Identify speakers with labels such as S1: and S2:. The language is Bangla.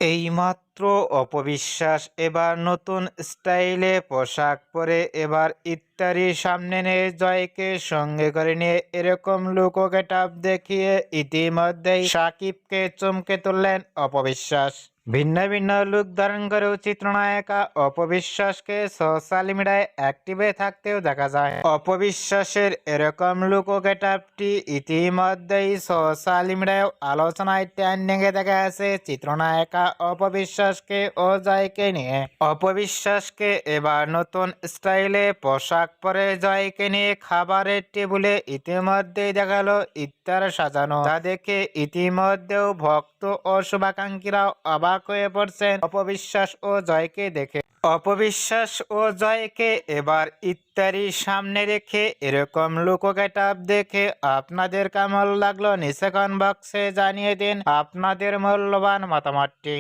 S1: এইমাত্র অপবিশ্বাস এবার নতুন স্টাইলে পোশাক পরে এবার ইত্যাদির সামনে নিয়ে জয়কে সঙ্গে করে নিয়ে এরকম লুক ও গেটআপ দেখিয়ে ইতিমধ্যেই সাকিবকে চমকে তুললেন অপবিশ্বাস। ভিন্ন ভিন্ন লুক ধারণ করেও চিত্রনায়িকা অপবিশ্বাসকে সোশ্যাল মিডিয়ায় অ্যাক্টিভে থাকতেও দেখা যায়। অপবিশ্বাসের এরকম লুক ও গেটআপটি ইতিমধ্যেই সোশ্যাল মিডিয়ায় আলোচনায় ট্রেন্ডিংয়ে দেখা গেছে চিত্রনায়িকা অপবিশ্বাসকে ও জয়কে নিয়ে। অপবিশ্বাসকে এবার নতুন স্টাইলে পোশাক পরে জয়কে নিয়ে খাবারের টেবিলে ইতিমধ্যেই দেখালো ইফতার সাজানো, তা দেখে ইতিমধ্যেও ভক্ত ও শুভাকাঙ্ক্ষীরাও অবাক হয়ে পড়ছেন অপবিশ্বাস ও জয়কে দেখে। অপবিশ্বাস ও জয়কে এবার ইফতারির সামনে রেখে এরকম লুক ও গেটআপ দেখে আপনাদের কেমন লাগলো নিচে কমেন্ট বক্সে জানিয়ে দিন আপনাদের মূল্যবান মতামতটি।